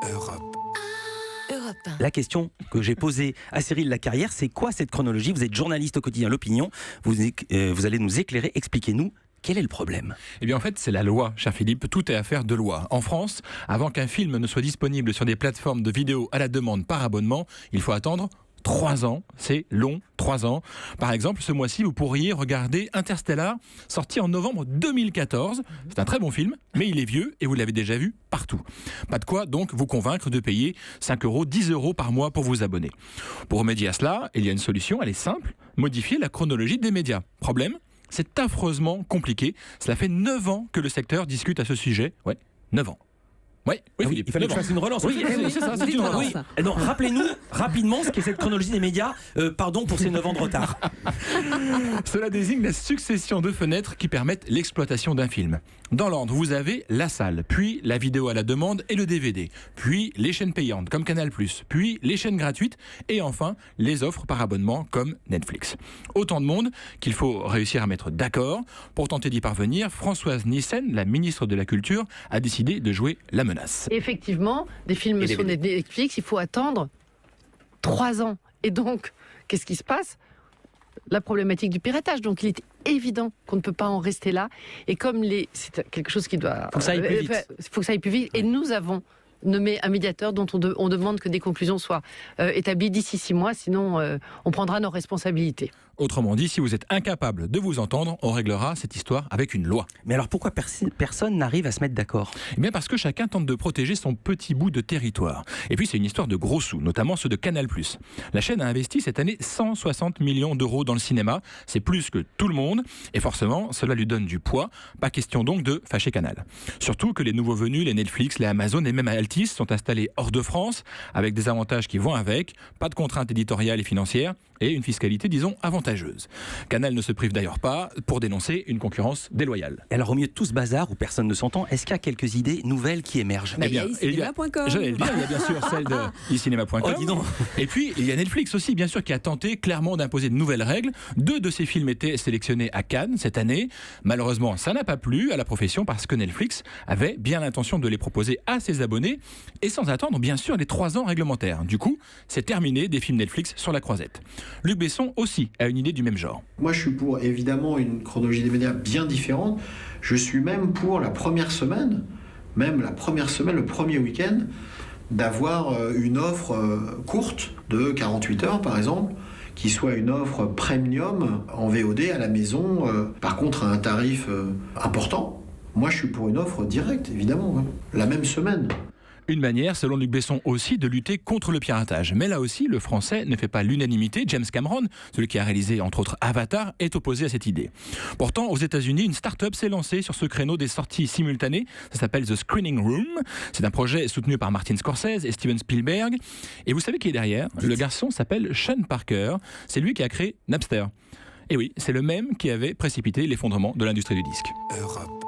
Europe. La question que j'ai posée à Cyril Lacarrière, c'est quoi cette chronologie ? Vous êtes journaliste au quotidien L'Opinion, vous allez nous éclairer, expliquez-nous. Quel est le problème ? Eh bien en fait c'est la loi, cher Philippe, tout est affaire de loi. En France, avant qu'un film ne soit disponible sur des plateformes de vidéo à la demande par abonnement, il faut attendre 3 ans, c'est long, 3 ans. Par exemple, ce mois-ci, vous pourriez regarder Interstellar, sorti en novembre 2014. C'est un très bon film, mais il est vieux et vous l'avez déjà vu partout. Pas de quoi donc vous convaincre de payer 5 €, 10 € par mois pour vous abonner. Pour remédier à cela, il y a une solution, elle est simple, modifier la chronologie des médias. Problème ? C'est affreusement compliqué. Cela fait 9 ans que le secteur discute à ce sujet. Ouais, 9 ans. Oui, Philippe. Il fallait que je fasse une relance. Oui, c'est ça, c'est une relance. Oui. Donc, rappelez-nous rapidement ce qu'est cette chronologie des médias. Pardon pour ces 9 ans de retard. Cela désigne la succession de fenêtres qui permettent l'exploitation d'un film. Dans l'ordre, vous avez la salle, puis la vidéo à la demande et le DVD, puis les chaînes payantes comme Canal+, puis les chaînes gratuites et enfin les offres par abonnement comme Netflix. Autant de monde qu'il faut réussir à mettre d'accord. Pour tenter d'y parvenir, Françoise Nyssen, la ministre de la Culture, a décidé de jouer la menace. Effectivement, des films sur Netflix, il faut attendre 3 ans. Et donc, qu'est-ce qui se passe ? La problématique du piratage. Donc, il est évident qu'on ne peut pas en rester là. Et comme c'est quelque chose qui doit... Faut que ça aille plus vite. Faut que ça aille plus vite. Et nous avons nommé un médiateur dont on demande que des conclusions soient établies d'ici 6 mois. Sinon, on prendra nos responsabilités. Autrement dit, si vous êtes incapable de vous entendre, on réglera cette histoire avec une loi. Mais alors pourquoi personne n'arrive à se mettre d'accord ? Eh bien parce que chacun tente de protéger son petit bout de territoire. Et puis c'est une histoire de gros sous, notamment ceux de Canal+. La chaîne a investi cette année 160 millions d'euros dans le cinéma. C'est plus que tout le monde. Et forcément, cela lui donne du poids. Pas question donc de fâcher Canal. Surtout que les nouveaux venus, les Netflix, les Amazon et même Altis sont installés hors de France, avec des avantages qui vont avec, pas de contraintes éditoriales et financières, et une fiscalité, disons, avantageuse. Canal ne se prive d'ailleurs pas pour dénoncer une concurrence déloyale. Et alors, au milieu de tout ce bazar où personne ne s'entend, est-ce qu'il y a quelques idées nouvelles qui émergent ? Eh bien, iCinema.com. J'allais le dire, il y a bien sûr celle de iCinema.com. Oh, dis donc. Et puis, il y a Netflix aussi, bien sûr, qui a tenté clairement d'imposer de nouvelles règles. 2 de ces films étaient sélectionnés à Cannes cette année. Malheureusement, ça n'a pas plu à la profession parce que Netflix avait bien l'intention de les proposer à ses abonnés et sans attendre, bien sûr, les 3 ans réglementaires. Du coup, c'est terminé des films Netflix sur la croisette. Luc Besson aussi a une idée du même genre. Moi, je suis pour, évidemment, une chronologie des médias bien différente. Je suis même pour la première semaine, le premier week-end, d'avoir une offre courte de 48 heures, par exemple, qui soit une offre premium en VOD à la maison, par contre à un tarif important. Moi, je suis pour une offre directe, évidemment, la même semaine. Une manière, selon Luc Besson aussi, de lutter contre le piratage. Mais là aussi, le français ne fait pas l'unanimité. James Cameron, celui qui a réalisé entre autres Avatar, est opposé à cette idée. Pourtant, aux États-Unis, une start-up s'est lancée sur ce créneau des sorties simultanées. Ça s'appelle The Screening Room. C'est un projet soutenu par Martin Scorsese et Steven Spielberg. Et vous savez qui est derrière ? Le garçon s'appelle Sean Parker. C'est lui qui a créé Napster. Et oui, c'est le même qui avait précipité l'effondrement de l'industrie du disque. Europe.